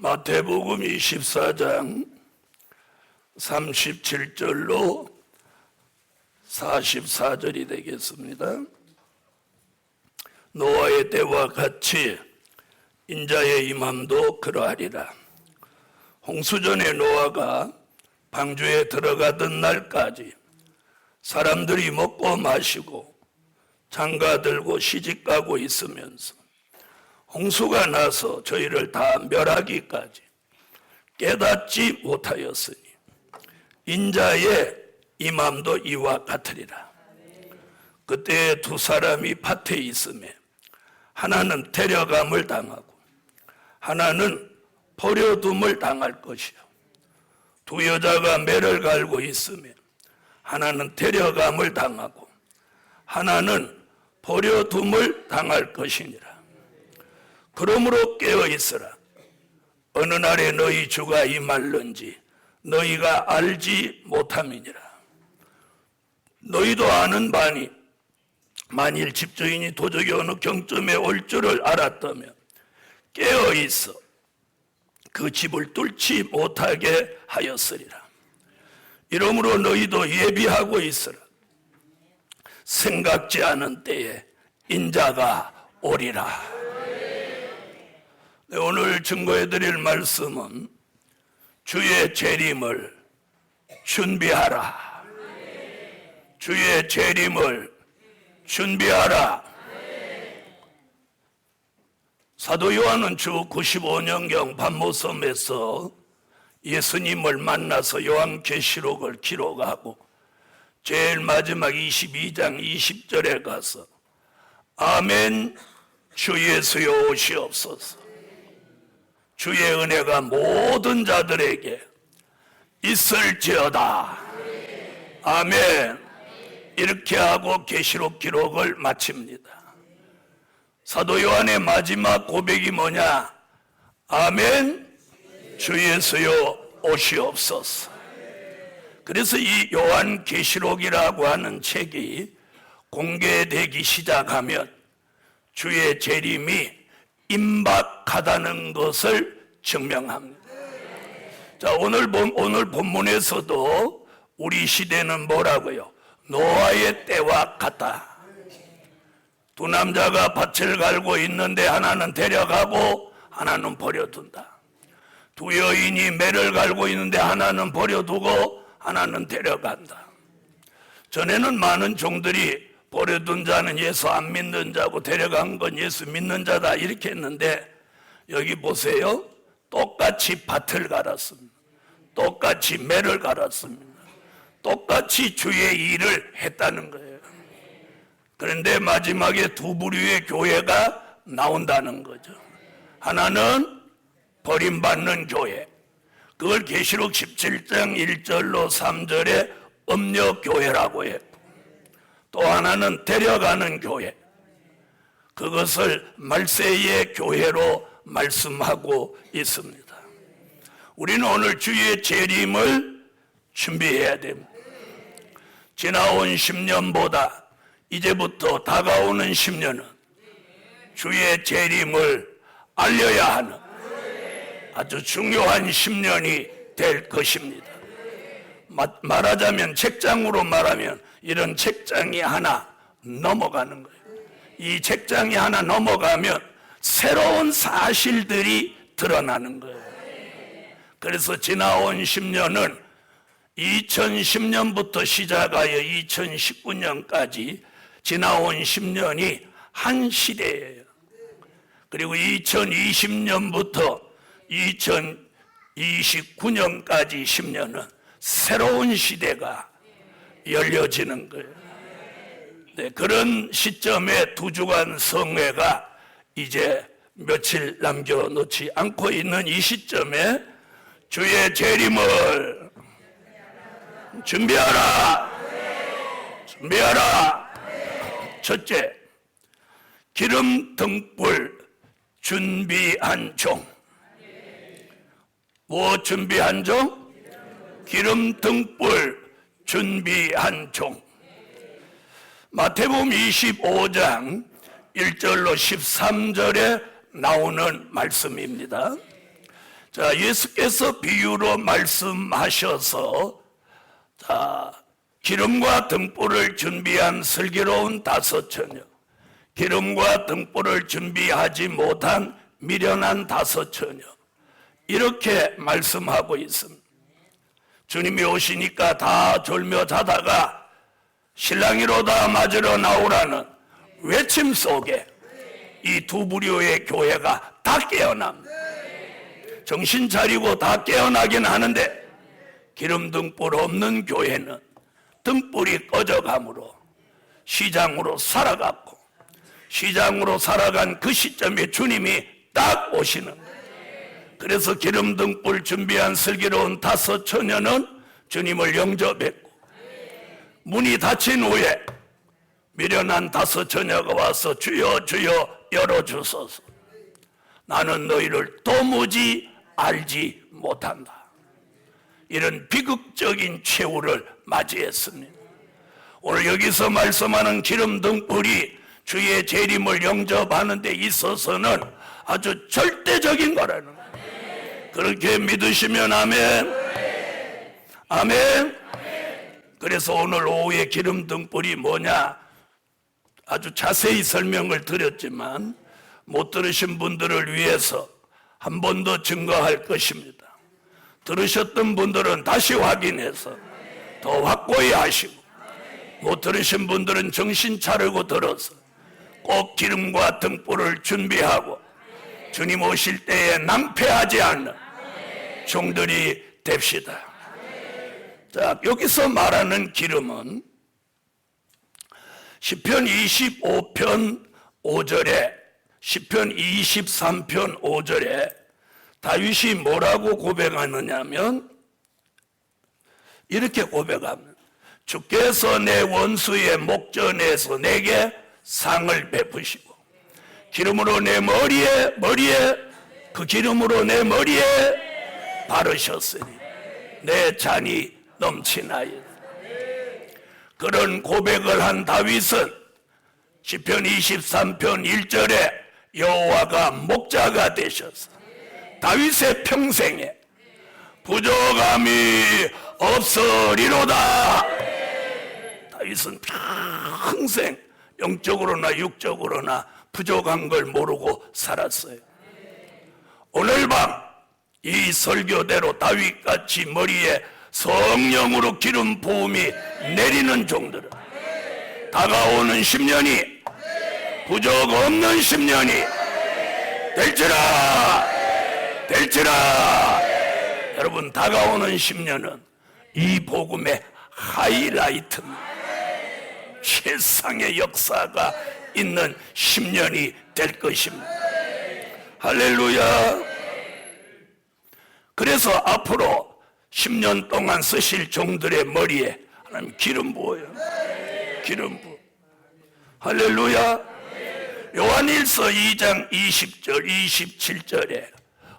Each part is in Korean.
마태복음 24장 37절로 44절이 되겠습니다. 노아의 때와 같이 인자의 임함도 그러하리라. 홍수전에 노아가 방주에 들어가던 날까지 사람들이 먹고 마시고 장가들고 시집가고 있으면서 홍수가 나서 저희를 다 멸하기까지 깨닫지 못하였으니 인자의 임함도 이와 같으리라. 그때 두 사람이 밭에 있음에 하나는 데려감을 당하고 하나는 버려둠을 당할 것이요, 두 여자가 매를 갈고 있음에 하나는 데려감을 당하고 하나는 버려둠을 당할 것이니라. 그러므로 깨어 있으라. 어느 날에 너희 주가 임할는지 너희가 알지 못함이니라. 너희도 아는 바니 만일 집주인이 도적이 어느 경점에 올 줄을 알았다면 깨어 있어 그 집을 뚫지 못하게 하였으리라. 이러므로 너희도 예비하고 있으라. 생각지 않은 때에 인자가 오리라. 네, 오늘 증거해 드릴 말씀은 주의 재림을 준비하라. 주의 재림을 준비하라. 사도 요한은 주 95년경 반모섬에서 예수님을 만나서 요한계시록을 기록하고 제일 마지막 22장 20절에 가서 아멘 주 예수여 오시옵소서, 주의 은혜가 모든 자들에게 있을지어다. 아멘. 이렇게 하고 계시록 기록을 마칩니다. 사도 요한의 마지막 고백이 뭐냐? 아멘 주 예수여 오시옵소서. 그래서 이 요한 계시록이라고 하는 책이 공개되기 시작하면 주의 재림이 임박하다는 것을 증명합니다. 자, 오늘 본문에서도 우리 시대는 뭐라고요? 노아의 때와 같다. 두 남자가 밭을 갈고 있는데 하나는 데려가고 하나는 버려둔다. 두 여인이 매를 갈고 있는데 하나는 버려두고 하나는 데려간다. 전에는 많은 종들이 버려둔 자는 예수 안 믿는 자고 데려간 건 예수 믿는 자다 이렇게 했는데, 여기 보세요. 똑같이 밭을 갈았습니다. 똑같이 매를 갈았습니다. 똑같이 주의 일을 했다는 거예요. 그런데 마지막에 두 부류의 교회가 나온다는 거죠. 하나는 버림받는 교회, 그걸 계시록 17장 1절로 3절에 음녀교회라고 했고, 또 하나는 데려가는 교회, 그것을 말세의 교회로 말씀하고 있습니다. 우리는 오늘 주의 재림을 준비해야 됩니다. 지나온 10년보다 이제부터 다가오는 10년은 주의 재림을 알려야 하는 아주 중요한 10년이 될 것입니다. 말하자면, 책장으로 말하면 이런 책장이 하나 넘어가는 거예요. 이 책장이 하나 넘어가면 새로운 사실들이 드러나는 거예요. 그래서 지나온 10년은 2010년부터 시작하여 2019년까지 지나온 10년이 한 시대예요. 그리고 2020년부터 2029년까지 10년은 새로운 시대가 열려지는 거예요. 네, 그런 시점에 두 주간 성회가 이제 며칠 남겨놓지 않고 있는 이 시점에 주의 재림을 준비하라. 준비하라. 첫째, 기름 등불 준비한 종. 뭐 준비한 종? 기름 등불 준비한 종. 마태복음 25장 1절로 13절에 나오는 말씀입니다. 자, 예수께서 비유로 말씀하셔서 기름과 등불을 준비한 슬기로운 다섯 처녀, 기름과 등불을 준비하지 못한 미련한 다섯 처녀, 이렇게 말씀하고 있습니다. 주님이 오시니까 다 졸며 자다가 신랑이로다 맞으러 나오라는 외침 속에 이 두 부류의 교회가 다 깨어납니다. 정신 차리고 다 깨어나긴 하는데 기름 등불 없는 교회는 등불이 꺼져감으로 시장으로 살아갔고, 시장으로 살아간 그 시점에 주님이 딱 오시는 거예요. 그래서 기름 등불 준비한 슬기로운 다섯 처녀는 주님을 영접했고, 문이 닫힌 후에 미련한 다섯 처녀가 와서 주여 주여 열어주소서, 나는 너희를 도무지 알지 못한다. 이런 비극적인 최후를 맞이했습니다. 오늘 여기서 말씀하는 기름 등불이 주의 재림을 영접하는 데 있어서는 아주 절대적인 거라는 거예요. 그렇게 믿으시면 아멘. 아멘. 그래서 오늘 오후에 기름 등불이 뭐냐 아주 자세히 설명을 드렸지만 못 들으신 분들을 위해서 한 번 더 증거할 것입니다. 들으셨던 분들은 다시 확인해서 더 확고히 하시고, 못 들으신 분들은 정신 차리고 들어서 꼭 기름과 등불을 준비하고 주님 오실 때에 낭패하지 않는 종들이 됩시다. 자, 여기서 말하는 기름은 시편 25편 5절에, 시편 23편 5절에 다윗이 뭐라고 고백하느냐면 이렇게 고백합니다. 주께서 내 원수의 목전에서 내게 상을 베푸시고 기름으로 내 머리에 그 기름으로 내 머리에 바르셨으니 내 잔이 넘치나이다. 그런 고백을 한 다윗은 시편 23편 1절에 여호와가 목자가 되셔서 다윗의 평생에 부족함이 없으리로다. 다윗은 평생 영적으로나 육적으로나 부족한 걸 모르고 살았어요. 오늘 밤 이 설교대로 다윗같이 머리에 성령으로 기름 부음이 내리는 종들은 다가오는 10년이 부족 없는 10년이 될지라. 여러분, 다가오는 10년은 이 복음의 하이라이트입니다. 최상의 역사가 있는 10년이 될 것입니다. 할렐루야. 그래서 앞으로 10년 동안 쓰실 종들의 머리에 하나님 기름 부어요. 기름 부어. 할렐루야. 요한일서 2장 20절 27절에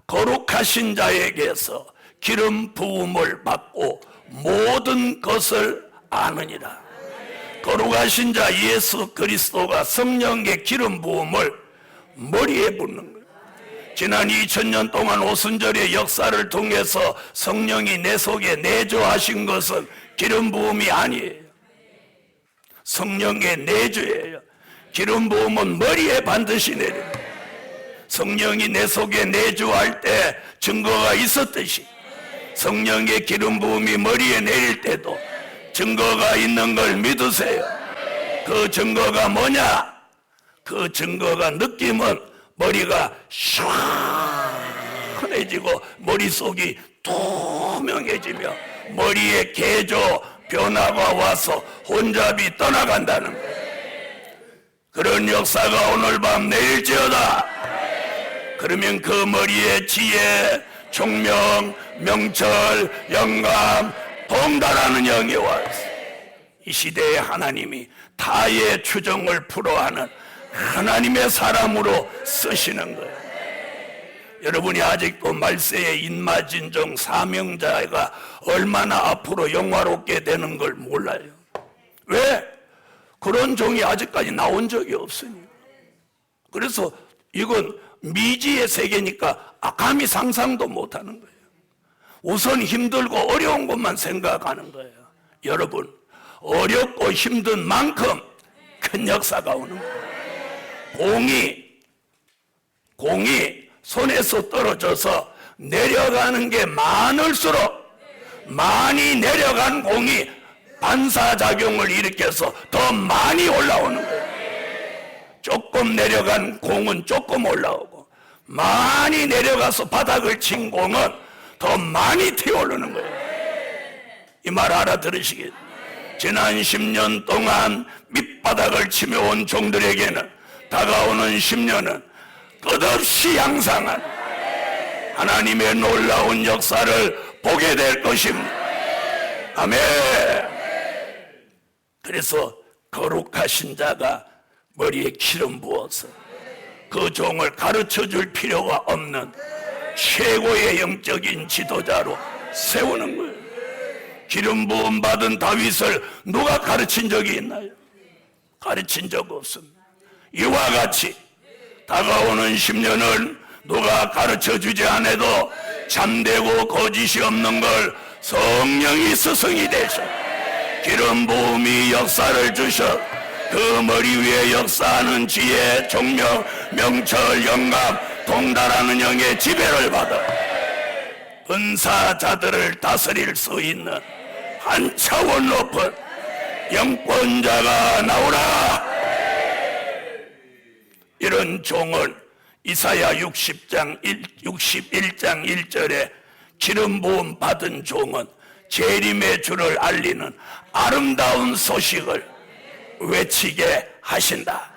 거룩하신 자에게서 기름 부음을 받고 모든 것을 아느니라. 거룩하신 자 예수 그리스도가 성령의 기름 부음을 머리에 붓는 거예요. 지난 2000년 동안 오순절의 역사를 통해서 성령이 내 속에 내주하신 것은 기름 부음이 아니에요. 성령의 내주예요. 기름 부음은 머리에 반드시 내립니다. 성령이 내 속에 내주할 때 증거가 있었듯이 성령의 기름 부음이 머리에 내릴 때도 증거가 있는 걸 믿으세요. 그 증거가 뭐냐? 그 증거가 느낌은 머리가 시원해지고 머릿속이 투명해지며 머리에 개조 변화가 와서 혼잡이 떠나간다는 거예요. 그런 역사가 오늘 밤 내릴지어다. 그러면 그 머리에 지혜, 총명, 명철, 영감, 통달하는 영이 와서 이 시대에 하나님이 타의 추정을 풀어하는 하나님의 사람으로 쓰시는 거예요. 여러분이 아직도 말세의 인마진정 사명자가 얼마나 앞으로 영화롭게 되는 걸 몰라요. 왜? 그런 종이 아직까지 나온 적이 없으니까. 그래서 이건 미지의 세계니까 감히 상상도 못하는 거예요. 우선 힘들고 어려운 것만 생각하는 거예요. 여러분, 어렵고 힘든 만큼 큰 역사가 오는 거예요. 공이 손에서 떨어져서 내려가는 게 많을수록 많이 내려간 공이 반사작용을 일으켜서 더 많이 올라오는 거예요. 조금 내려간 공은 조금 올라오고, 많이 내려가서 바닥을 친 공은 더 많이 튀어오르는 거예요. 이 말 알아들으시겠어요? 지난 10년 동안 밑바닥을 치며 온 종들에게는 다가오는 10년은 끝없이 양상한 하나님의 놀라운 역사를 보게 될 것입니다. 아멘. 그래서 거룩하신 자가 머리에 기름 부어서 그 종을 가르쳐 줄 필요가 없는 최고의 영적인 지도자로 세우는 거예요. 기름 부음 받은 다윗을 누가 가르친 적이 있나요? 가르친 적 없습니다. 이와 같이 다가오는 10년을 누가 가르쳐 주지 않아도 참되고 거짓이 없는 걸 성령이 스승이 되셔 기름 부음이 역사를 주셔 그 머리 위에 역사하는 지혜, 총명, 명철, 영감, 통달하는 영의 지배를 받아 은사자들을 다스릴 수 있는 한 차원 높은 영권자가 나오라. 이런 종을 이사야 61장 1절에 기름 부음 받은 종은 재림의 주를 알리는 아름다운 소식을 외치게 하신다.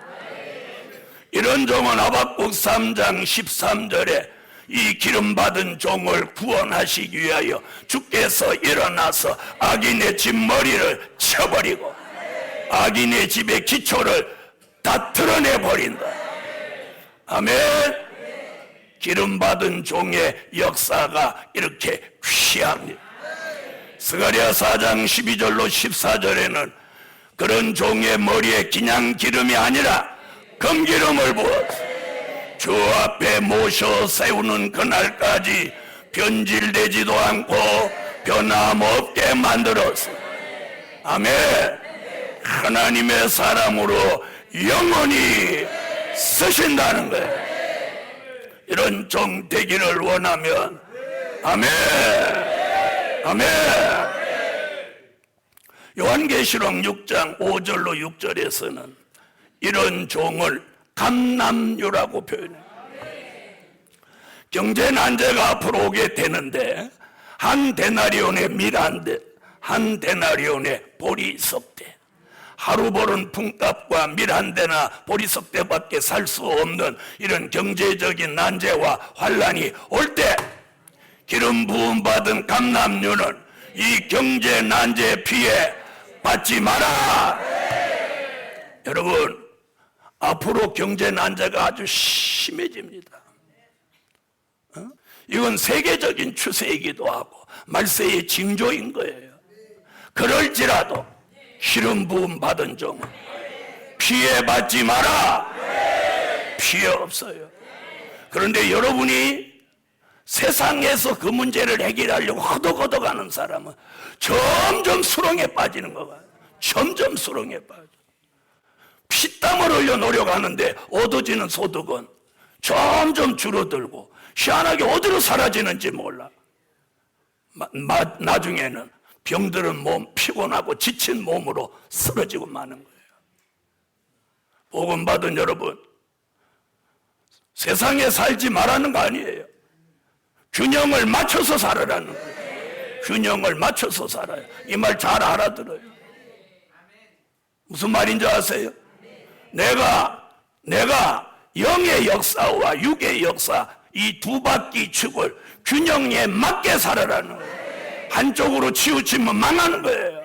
이런 종은 하박국 3장 13절에 이 기름 받은 종을 구원하시기 위하여 주께서 일어나서 악인의 집 머리를 쳐버리고 악인의 집의 기초를 다 드러내버린다. 아멘. 기름 받은 종의 역사가 이렇게 귀합니다. 스가랴 4장 12절로 14절에는 그런 종의 머리에 그냥 기름이 아니라 금기름을 부어서 주 앞에 모셔 세우는 그날까지 변질되지도 않고 변함없게 만들어서 아멘. 하나님의 사람으로 영원히 쓰신다는 거예요. 이런 종 되기를 원하면 아멘. 아멘. 요한계시록 6장 5절로 6절에서는 이런 종을 감람류라고 표현해요. 경제 난제가 앞으로 오게 되는데 한 데나리온의 밀 한 대, 한 데나리온의 보리석대, 하루 벌은 품값과 밀 한 대나 보리석대밖에 살 수 없는 이런 경제적인 난제와 환란이 올 때 기름 부음 받은 감람류는 이 경제 난제 피해 받지 마라. 여러분, 앞으로 경제 난제가 아주 심해집니다. 이건 세계적인 추세이기도 하고 말세의 징조인 거예요. 그럴지라도 기름 부음 받은 종은 피해 받지 마라. 피해 없어요. 그런데 여러분이 세상에서 그 문제를 해결하려고 허덕허덕하는 사람은 점점 수렁에 빠지는 거야. 점점 수렁에 빠져. 피땀을 흘려 노력하는데 얻어지는 소득은 점점 줄어들고 희한하게 어디로 사라지는지 몰라. 나중에는 병들은 몸, 피곤하고 지친 몸으로 쓰러지고 마는 거예요. 복음 받은 여러분, 세상에 살지 말라는 거 아니에요. 균형을 맞춰서 살아라는 거예요. 균형을 맞춰서 살아요. 이 말 잘 알아들어요. 무슨 말인지 아세요? 내가 영의 역사와 육의 역사 이 두 바퀴 축을 균형에 맞게 살아라는 거예요. 한쪽으로 치우치면 망하는 거예요.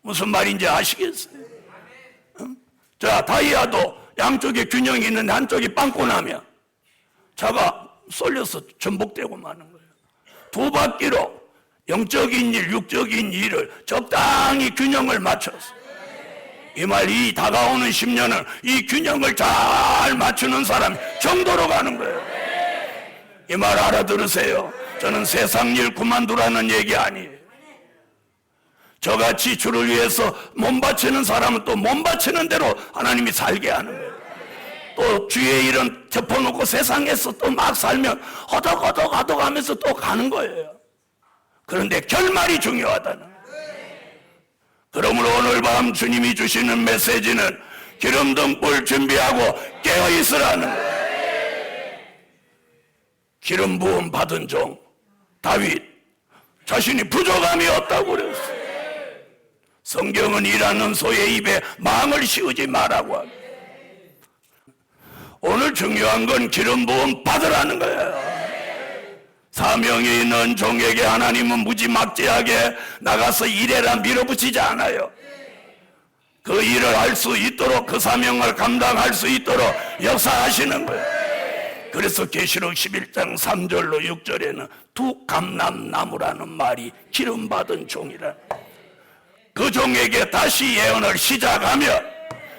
무슨 말인지 아시겠어요? 자, 다이아도 양쪽에 균형이 있는데 한쪽이 빵꾸 나면 차가 쏠려서 전복되고 마는 거예요. 두 바퀴로 영적인 일, 육적인 일을 적당히 균형을 맞춰서 이 말, 이 다가오는 10년은 이 균형을 잘 맞추는 사람 정도로 가는 거예요. 이 말 알아들으세요. 저는 세상 일 그만두라는 얘기 아니에요. 저같이 주를 위해서 몸 바치는 사람은 또 몸 바치는 대로 하나님이 살게 하는 거예요. 또 주의 일은 덮어놓고 세상에서 또 막 살면 허덕허덕 하면서 또 가는 거예요. 그런데 결말이 중요하다는 거예요. 그러므로 오늘 밤 주님이 주시는 메시지는 기름등불 준비하고 깨어있으라는 거예요. 기름 부음 받은 종 다윗 자신이 부족함이 없다고 그랬어요. 성경은 일하는 소의 입에 망을 씌우지 말라고 합니다. 오늘 중요한 건 기름 부음 받으라는 거예요. 사명이 있는 종에게 하나님은 무지막지하게 나가서 일해라 밀어붙이지 않아요. 그 일을 할 수 있도록, 그 사명을 감당할 수 있도록 역사하시는 거예요. 그래서 계시록 11장 3절로 6절에는 두 감람나무라는 말이 기름받은 종이라. 그 종에게 다시 예언을 시작하며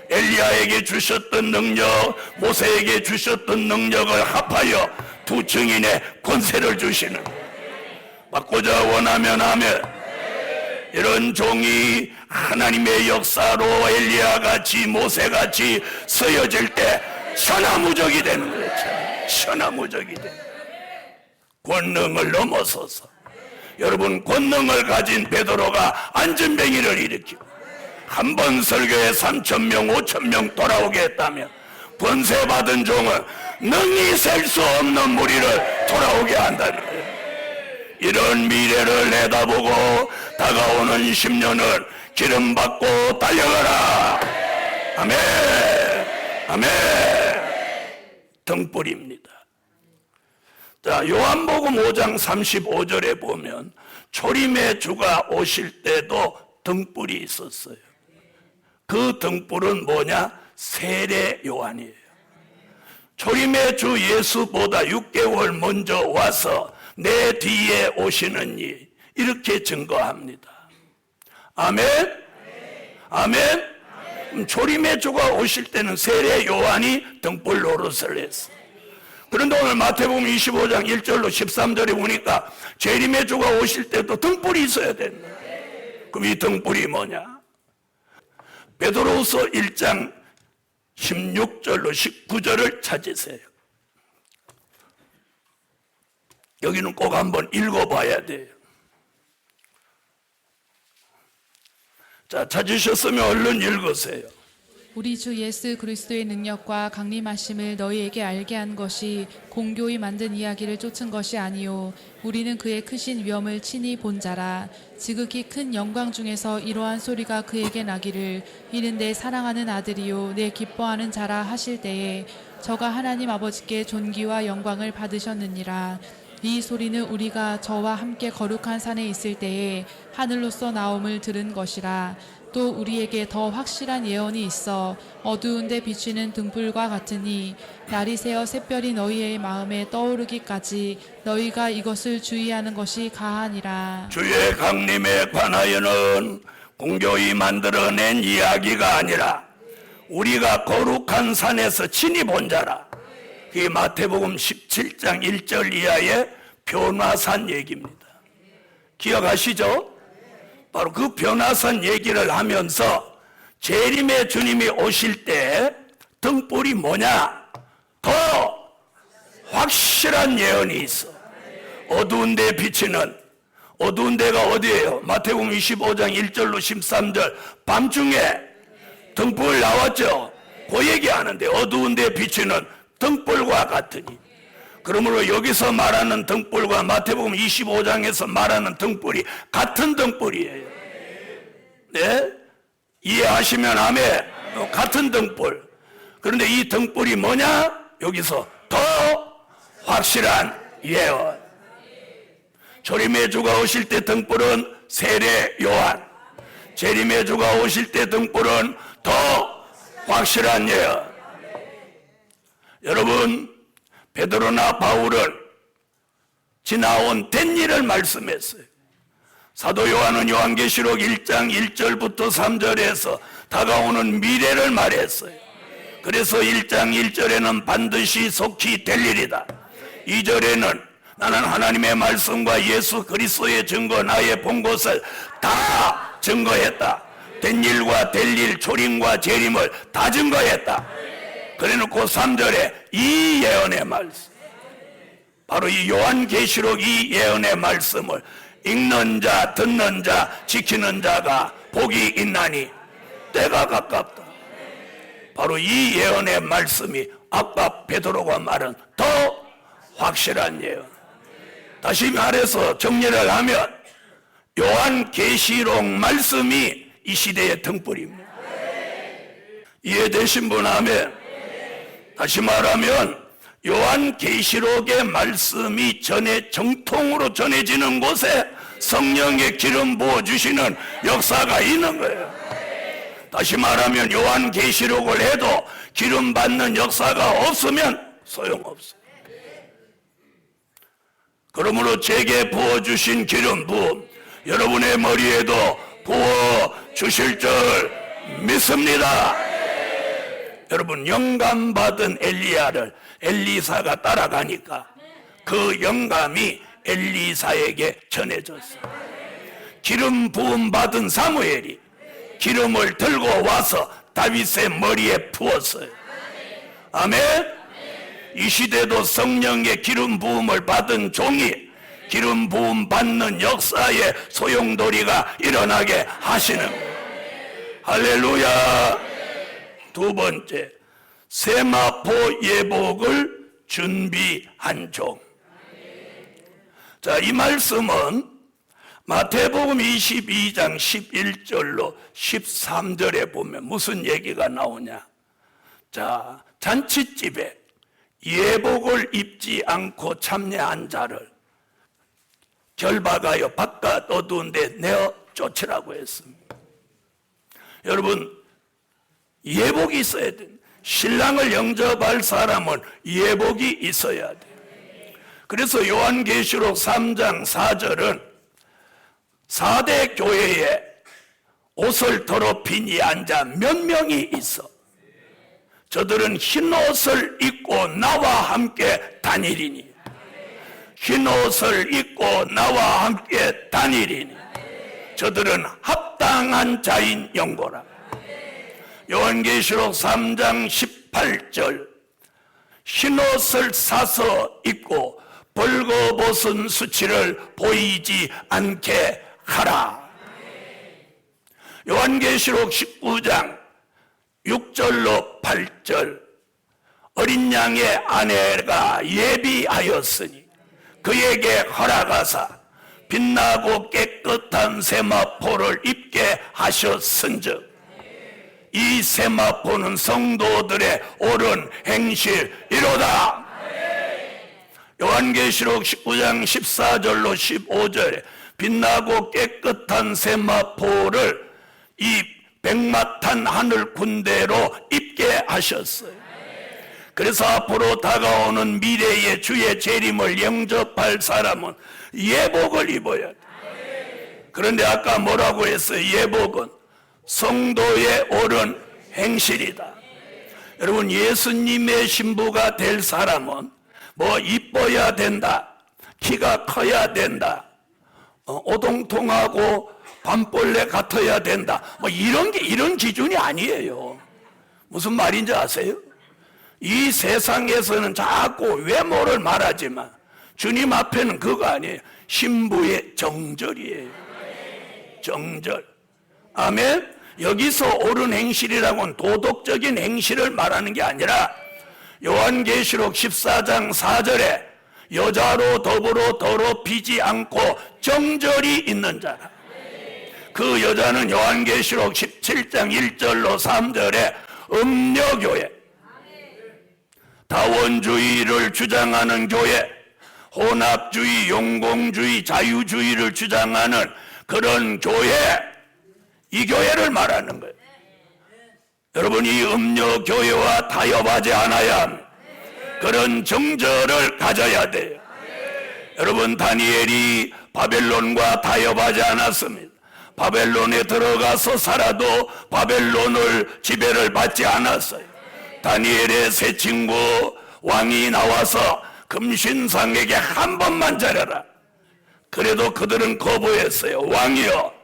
엘리야에게 주셨던 능력, 모세에게 주셨던 능력을 합하여 두 증인의 권세를 주시는, 받고자 원하면 하면 이런 종이 하나님의 역사로 엘리야같이 모세같이 쓰여질 때 천하무적이 되는 거죠. 천하무적이 되는 권능을 넘어서서 여러분, 권능을 가진 베드로가 안전뱅이를 일으키고 한 번 설교에 3,000명 5,000명 돌아오게 했다면 권세받은 종은 능히 셀 수 없는 무리를 돌아오게 한다는 거예요. 이런 미래를 내다보고 다가오는 10년을 기름받고 달려가라. 아멘. 아멘. 등불입니다. 자, 요한복음 5장 35절에 보면 초림의 주가 오실 때도 등불이 있었어요. 그 등불은 뭐냐? 세례 요한이에요. 초림의 주 예수보다 6개월 먼저 와서 내 뒤에 오시는 이, 이렇게 증거합니다. 아멘? 아멘? 초림의 주가 오실 때는 세례 요한이 등불 노릇을 했어. 그런데 오늘 마태복음 25장 1절로 13절에 보니까 재림의 주가 오실 때도 등불이 있어야 된다. 그럼 이 등불이 뭐냐? 베드로후서 1장 16절로 19절을 찾으세요. 여기는 꼭 한번 읽어봐야 돼요. 자, 찾으셨으면 얼른 읽으세요. 우리 주 예수 그리스도의 능력과 강림하심을 너희에게 알게 한 것이 공교히 만든 이야기를 쫓은 것이 아니요 우리는 그의 크신 위엄을 친히 본 자라. 지극히 큰 영광 중에서 이러한 소리가 그에게 나기를 이는 내 사랑하는 아들이요 내 기뻐하는 자라 하실 때에 저가 하나님 아버지께 존귀와 영광을 받으셨느니라. 이 소리는 우리가 저와 함께 거룩한 산에 있을 때에 하늘로서 나옴을 들은 것이라. 또 우리에게 더 확실한 예언이 있어 어두운데 비추는 등불과 같으니 날이 새어 샛별이 너희의 마음에 떠오르기까지 너희가 이것을 주의하는 것이 가하니라. 주의 강림에 관하여는 공교히 만들어낸 이야기가 아니라 우리가 거룩한 산에서 친히 본 자라. 그게 마태복음 17장 1절 이하의 변화산 얘기입니다. 기억하시죠? 바로 그 변화산 얘기를 하면서 재림의 주님이 오실 때 등불이 뭐냐? 더 확실한 예언이 있어. 어두운 데 비치는, 어두운 데가 어디예요? 마태복음 25장 1절로 13절 밤중에 등불 나왔죠? 그 얘기하는데 어두운 데 비치는 등불과 같으니. 그러므로 여기서 말하는 등불과 마태복음 25장에서 말하는 등불이 같은 등불이에요. 네? 이해하시면 아멘. 같은 등불. 그런데 이 등불이 뭐냐? 여기서 더 확실한 예언. 초림의 주가 오실 때 등불은 세례 요한. 재림의 주가 오실 때 등불은 더 확실한 예언. 여러분, 베드로나 바울은 지나온 된 일을 말씀했어요. 사도 요한은 요한계시록 1장 1절부터 3절에서 다가오는 미래를 말했어요. 그래서 1장 1절에는 반드시 속히 될 일이다. 2절에는 나는 하나님의 말씀과 예수 그리스도의 증거 나의 본 것을 다 증거했다. 된 일과 될 일, 초림과 재림을 다 증거했다. 그래놓고 3절에 이 예언의 말씀, 바로 이 요한계시록 이 예언의 말씀을 읽는 자, 듣는 자, 지키는 자가 복이 있나니 때가 가깝다. 바로 이 예언의 말씀이 아까 베드로가 말한 더 확실한 예언. 다시 말해서 정리를 하면 요한계시록 말씀이 이 시대의 등불입니다. 이해되신 분 아멘. 다시 말하면 요한계시록의 말씀이 정통으로 전해지는 곳에 성령의 기름 부어주시는 역사가 있는 거예요. 다시 말하면 요한계시록을 해도 기름 받는 역사가 없으면 소용없어요. 그러므로 제게 부어주신 기름 부음 여러분의 머리에도 부어주실 줄 믿습니다. 여러분, 영감 받은 엘리야를 엘리사가 따라가니까 그 영감이 엘리사에게 전해졌어요. 기름 부음 받은 사무엘이 기름을 들고 와서 다윗의 머리에 부었어요. 아멘. 이 시대도 성령의 기름 부음을 받은 종이 기름 부음 받는 역사의 소용돌이가 일어나게 하시는 거예요. 할렐루야. 두 번째, 세마포 예복을 준비한 종. 자, 이 말씀은 마태복음 22장 11절로 13절에 보면 무슨 얘기가 나오냐. 자, 잔치집에 예복을 입지 않고 참여한 자를 결박하여 바깥 어두운 데 내어 쫓으라고 했습니다. 여러분, 예복이 있어야 돼. 신랑을 영접할 사람은 예복이 있어야 돼. 그래서 요한계시록 3장 4절은 4대 교회에 옷을 더럽힌 이 앉아 몇 명이 있어. 저들은 흰 옷을 입고 나와 함께 다니리니. 흰 옷을 입고 나와 함께 다니리니. 저들은 합당한 자인 영고라. 요한계시록 3장 18절 흰 옷을 사서 입고 벌거벗은 수치를 보이지 않게 하라. 요한계시록 19장 6절로 8절 어린 양의 아내가 예비하였으니 그에게 허락하사 빛나고 깨끗한 세마포를 입게 하셨은즉 이 세마포는 성도들의 옳은 행실이로다. 요한계시록 19장 14절로 15절에 빛나고 깨끗한 세마포를 이 백마탄 하늘 군대로 입게 하셨어요. 그래서 앞으로 다가오는 미래의 주의 재림을 영접할 사람은 예복을 입어야 돼. 그런데 아까 뭐라고 했어요? 예복은 성도의 옳은 행실이다. 여러분, 예수님의 신부가 될 사람은 뭐 이뻐야 된다, 키가 커야 된다, 오동통하고 밤벌레 같아야 된다, 뭐 이런 기준이 아니에요. 무슨 말인지 아세요? 이 세상에서는 자꾸 외모를 말하지만 주님 앞에는 그거 아니에요. 신부의 정절이에요. 정절. 아멘. 여기서 옳은 행실이라고는 도덕적인 행실을 말하는 게 아니라 요한계시록 14장 4절에 여자로 더불어 더럽히지 않고 정절이 있는 자라. 그 여자는 요한계시록 17장 1절로 3절에 음녀교회, 다원주의를 주장하는 교회, 혼합주의, 용공주의, 자유주의를 주장하는 그런 교회, 이 교회를 말하는 거예요. 여러분, 이 음녀교회와 타협하지 않아야 합니다. 그런 정절을 가져야 돼요. 여러분, 다니엘이 바벨론과 타협하지 않았습니다. 바벨론에 들어가서 살아도 바벨론을 지배를 받지 않았어요. 다니엘의 세 친구 왕이 나와서 금신상에게 한 번만 잘해라. 그래도 그들은 거부했어요. 왕이여,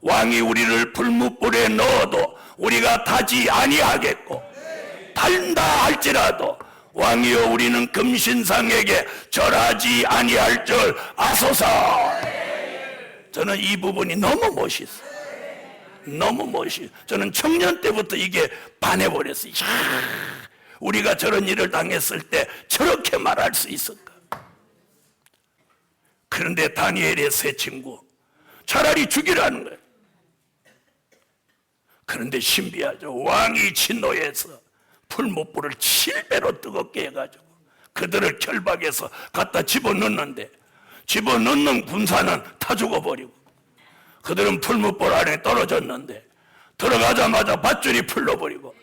왕이 우리를 풀무불에 넣어도 우리가 타지 아니하겠고 탄다 할지라도 왕이여 우리는 금신상에게 절하지 아니할 줄 아소서. 저는 이 부분이 너무 멋있어요. 너무 멋있어요. 저는 청년 때부터 이게 반해버렸어요. 우리가 저런 일을 당했을 때 저렇게 말할 수 있을까? 그런데 다니엘의 세 친구 차라리 죽이라는 거예요. 그런데 신비하죠. 왕이 진노해서 풀무불을 7배로 뜨겁게 해가지고 그들을 결박해서 갖다 집어넣는데 집어넣는 군사는 타 죽어버리고 그들은 풀무불 안에 떨어졌는데 들어가자마자 밧줄이 풀려버리고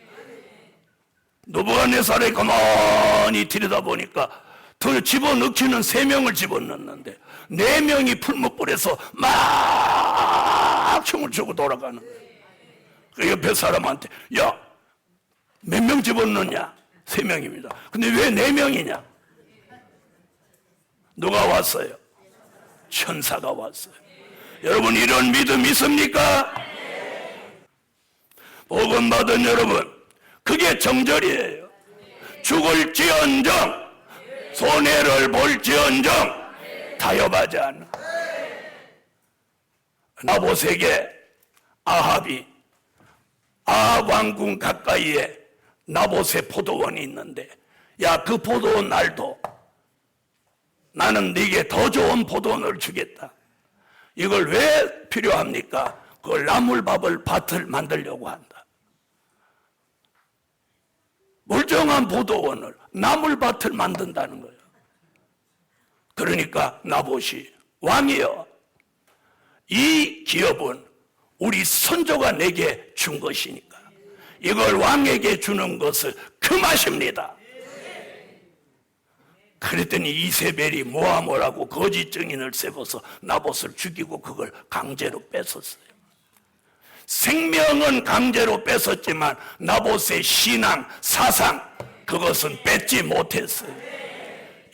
느부갓네살이 가만히 들여다보니까 더 집어넣기는 3명을 집어넣는데 4명이 풀무불에서 막 춤을 추고 돌아가는 거예요. 그 옆에 사람한테 야, 몇 명 집어넣냐? 3명입니다. 근데 왜 4명이냐? 누가 왔어요? 천사가 왔어요. 여러분 이런 믿음 있습니까? 복음 받은 여러분, 그게 정절이에요. 죽을지언정 손해를 볼지언정 타협하지 않아. 나봇에게 아합이 아합 왕궁 가까이에 나봇의 포도원이 있는데 야, 그 포도원 날도 나는 네게 더 좋은 포도원을 주겠다. 이걸 왜 필요합니까? 그걸 나물밥을 밭을 만들려고 한다. 멀쩡한 포도원을 나물밭을 만든다는 거예요. 그러니까 나봇이 왕이여, 이 기업은 우리 선조가 내게 준 것이니까 이걸 왕에게 주는 것을 금하십니다. 그랬더니 이세벨이 모함을 거짓 증인을 세워서 나봇을 죽이고 그걸 강제로 뺏었어요. 생명은 강제로 뺏었지만 나봇의 신앙, 사상 그것은 뺏지 못했어요.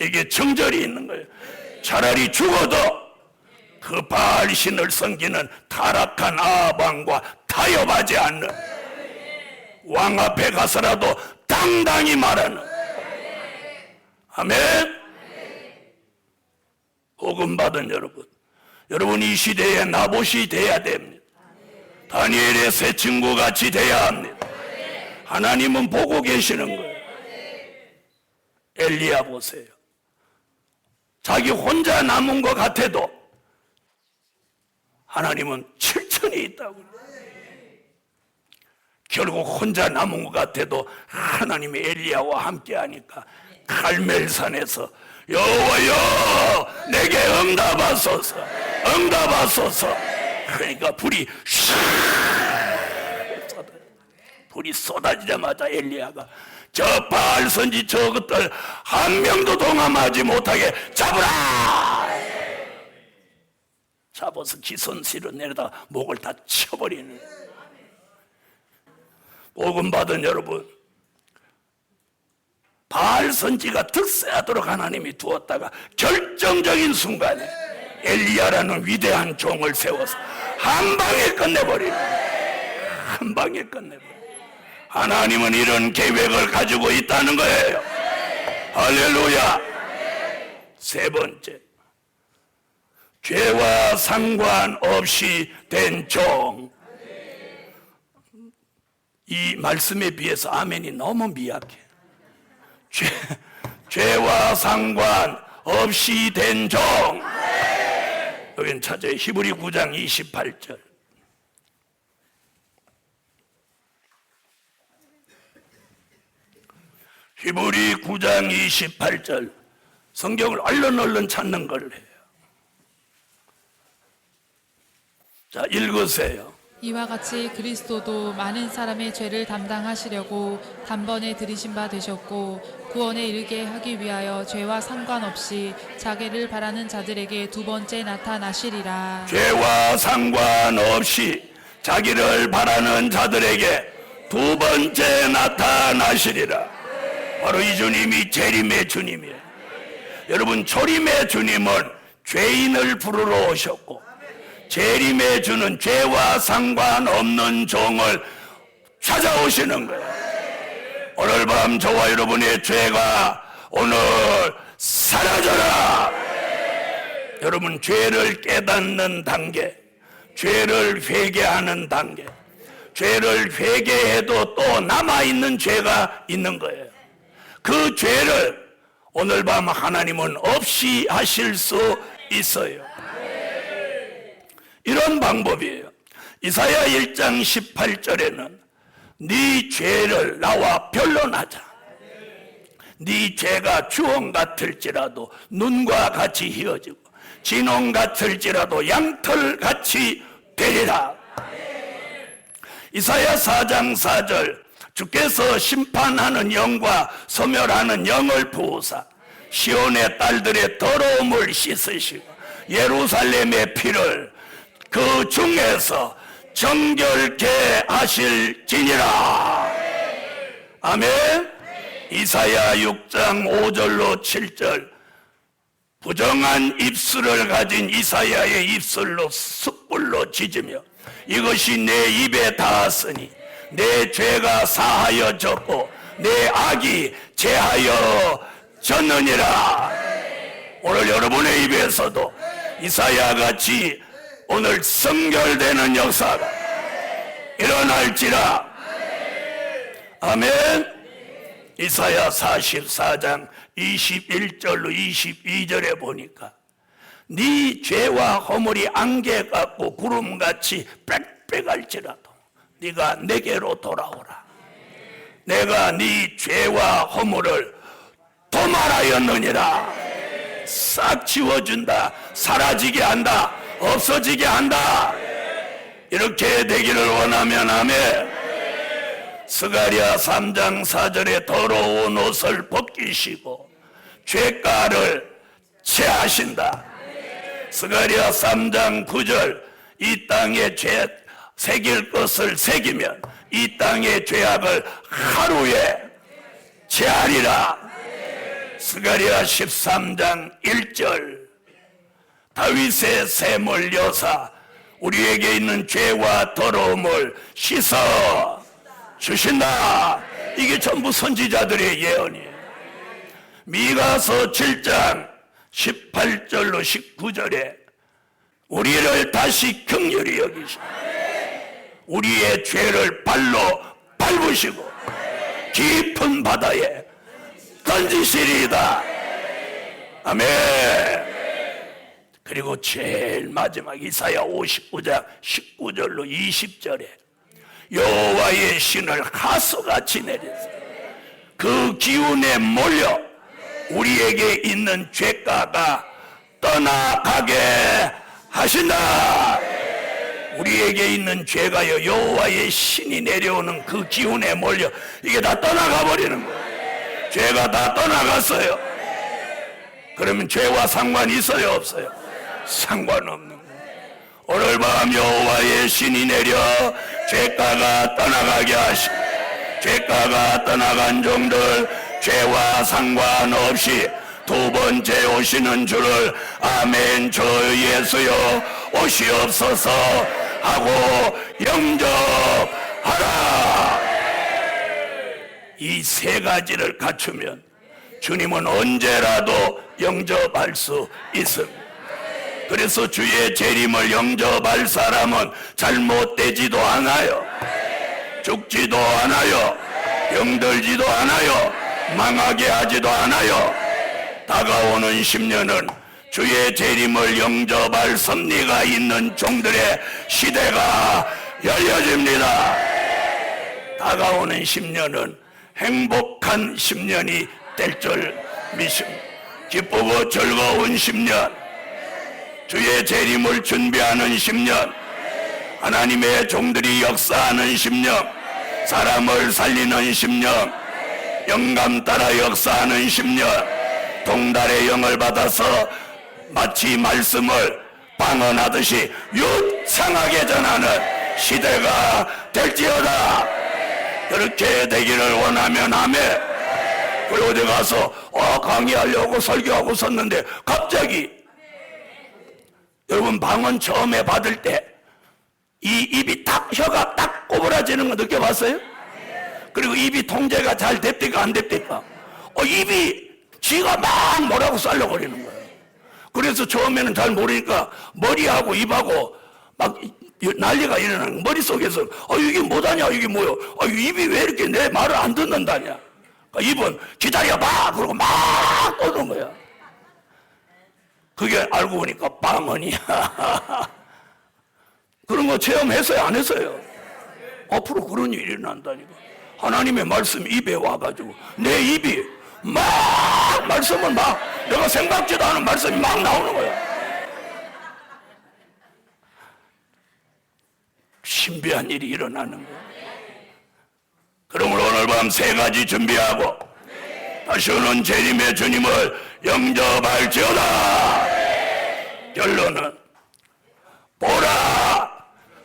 이게 정절이 있는 거예요. 차라리 죽어도 그 바알신을 섬기는 타락한 아합 왕과 타협하지 않는, 왕 앞에 가서라도 당당히 말하는. 아멘. 복음 받은 여러분, 여러분 이 시대에 나봇이 돼야 됩니다. 다니엘의 세 친구 같이 돼야 합니다. 하나님은 보고 계시는 거예요. 엘리야 보세요. 자기 혼자 남은 것 같아도 하나님은 7천이 있다고. 결국 혼자 남은 것 같아도 하나님이 엘리야와 함께 하니까 갈멜산에서 여호와여 내게 응답하소서, 응답하소서. 그러니까 불이 쏟아지자마자 엘리야가 저 바알 선지 저것들 한 명도 동함하지 못하게 잡으라. 잡아서 기선실을 내려다 목을 다 쳐버리는. 복음 받은 여러분, 바알 선지가 득세하도록 하나님이 두었다가 결정적인 순간에 엘리야라는 위대한 종을 세워서 한 방에 끝내버리는, 한 방에 끝내버리는. 하나님은 이런 계획을 가지고 있다는 거예요. 할렐루야. 세 번째, 죄와 상관없이 된 종. 이 말씀에 비해서 아멘이 너무 미약해. 죄와 상관없이 된 종. 여기는 찾아요. 히브리 9장 28절. 히브리 9장 28절. 성경을 얼른 찾는 걸 해요. 자, 읽으세요. 이와 같이 그리스도도 많은 사람의 죄를 담당하시려고 단번에 들이신 바 되셨고 구원에 이르게 하기 위하여 죄와 상관없이 자기를 바라는 자들에게 두 번째 나타나시리라. 죄와 상관없이 자기를 바라는 자들에게 두 번째 나타나시리라. 바로 이 주님이 재림의 주님이에요. 여러분, 초림의 주님은 죄인을 부르러 오셨고 재림의 주는 죄와 상관없는 종을 찾아오시는 거예요. 오늘 밤 저와 여러분의 죄가 오늘 사라져라. 여러분, 죄를 깨닫는 단계, 죄를 회개하는 단계, 죄를 회개해도 또 남아있는 죄가 있는 거예요. 그 죄를 오늘 밤 하나님은 없이 하실 수 있어요. 이런 방법이에요. 이사야 1장 18절에는 네 죄를 나와 변론하자. 네 죄가 주홍 같을지라도 눈과 같이 희어지고 진홍 같을지라도 양털같이 되리라. 이사야 4장 4절 주께서 심판하는 영과 소멸하는 영을 부으사 시온의 딸들의 더러움을 씻으시고 예루살렘의 피를 그 중에서 정결케 하실지니라. 아멘. 이사야 6장 5절로 7절 부정한 입술을 가진 이사야의 입술로 숯불로 지지며 이것이 내 입에 닿았으니 내 죄가 사하여졌고 내 악이 제하여 졌느니라. 오늘 여러분의 입에서도 이사야같이 오늘 성결되는 역사가 일어날지라. 아멘. 이사야 44장 21절로 22절에 보니까 네 죄와 허물이 안개 같고 구름같이 빽빽할지라도 네가 내게로 돌아오라. 내가 네 죄와 허물을 도말하였느니라. 싹 지워준다. 사라지게 한다. 없어지게 한다. 이렇게 되기를 원하면 아멘. 스가랴 3장 4절에 더러운 옷을 벗기시고 죄가를 체하신다. 스가랴 3장 9절 이 땅에 죄 새길 것을 새기면 이 땅의 죄악을 하루에 체하리라. 스가랴 13장 1절 다윗의 샘을 여사 우리에게 있는 죄와 더러움을 씻어 주신다. 이게 전부 선지자들의 예언이에요. 미가서 7장 18절로 19절에 우리를 다시 긍휼히 여기시고 우리의 죄를 발로 밟으시고 깊은 바다에 던지시리이다. 아멘. 그리고 제일 마지막 이사야 59장 19절로 20절에 여호와의 신을 하수같이 내리세요. 그 기운에 몰려 우리에게 있는 죄가가 떠나가게 하신다. 우리에게 있는 죄가요 여호와의 신이 내려오는 그 기운에 몰려 이게 다 떠나가 버리는 거예요. 죄가 다 떠나갔어요. 그러면 죄와 상관이 있어요 없어요? 상관없는 거예요. 오늘 밤 여호와의 신이 내려 죄가가 떠나가게 하시고 죄가가 떠나간 종들 죄와 상관없이 두 번째 오시는 주를 아멘 주 예수여 오시옵소서 하고 영접하라. 이 세 가지를 갖추면 주님은 언제라도 영접할 수 있습니다. 그래서 주의 재림을 영접할 사람은 잘못되지도 않아요. 죽지도 않아요. 병들지도 않아요. 망하게 하지도 않아요. 다가오는 10년은 주의 재림을 영접할 섭리가 있는 종들의 시대가 열려집니다. 다가오는 10년은 행복한 10년이 될 줄 믿습니다. 기쁘고 즐거운 10년, 주의 재림을 준비하는 10년, 하나님의 종들이 역사하는 10년, 사람을 살리는 10년, 영감 따라 역사하는 10년, 동달의 영을 받아서 마치 말씀을 방언하듯이 유창하게 전하는 시대가 될지어다. 그렇게 되기를 원하면 아멘. 그리고 어디 가서 강의하려고 설교하고 섰는데 갑자기 여러분 방언 처음에 받을 때 이 입이 딱 혀가 딱 꼬부라지는 거 느껴봤어요? 그리고 입이 통제가 잘 됩니까 안 됩니까? 입이 지가 막 뭐라고 쌀려버리는 거예요. 그래서 처음에는 잘 모르니까 머리하고 입하고 막 난리가 일어나는 거예요. 머릿속에서 이게 뭐다냐 이게 뭐요? 입이 왜 이렇게 내 말을 안 듣는다냐? 입은 기다려봐 그러고 막 떠드는 거야. 그게 알고 보니까 방언이야. 그런 거 체험했어요 안 했어요? 앞으로 그런 일이 일어난다니까. 하나님의 말씀이 입에 와가지고 내 입이 막 말씀을 막 내가 생각지도 않은 말씀이 막 나오는 거야. 신비한 일이 일어나는 거야. 그러므로 오늘 밤 3가지 준비하고 다시 오는 재림의 주님을 영접할지어다. 결론은 보라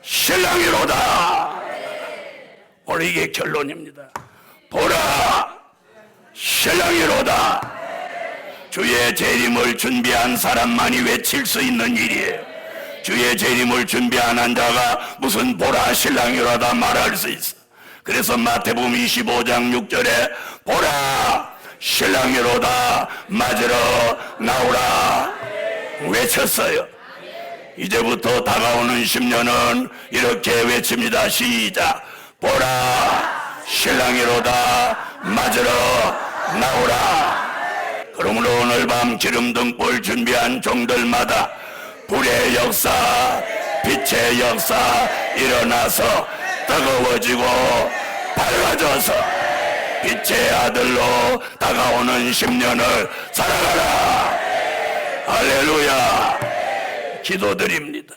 신랑이로다. 오늘 이게 결론입니다. 보라 신랑이로다. 주의 재림을 준비한 사람만이 외칠 수 있는 일이에요. 주의 재림을 준비 안 한 자가 무슨 보라 신랑이로다 말할 수 있어. 그래서 마태복음 25장 6절에 보라 신랑이로다 맞으러 나오라 외쳤어요. 이제부터 다가오는 10년은 이렇게 외칩니다. 시작. 보라 신랑이로다 맞으러 나오라. 그러므로 오늘 밤 기름등불 준비한 종들마다 불의 역사, 빛의 역사 일어나서 뜨거워지고 밝아져서 빛의 아들로 다가오는 10년을 살아가라. 할렐루야. 기도드립니다.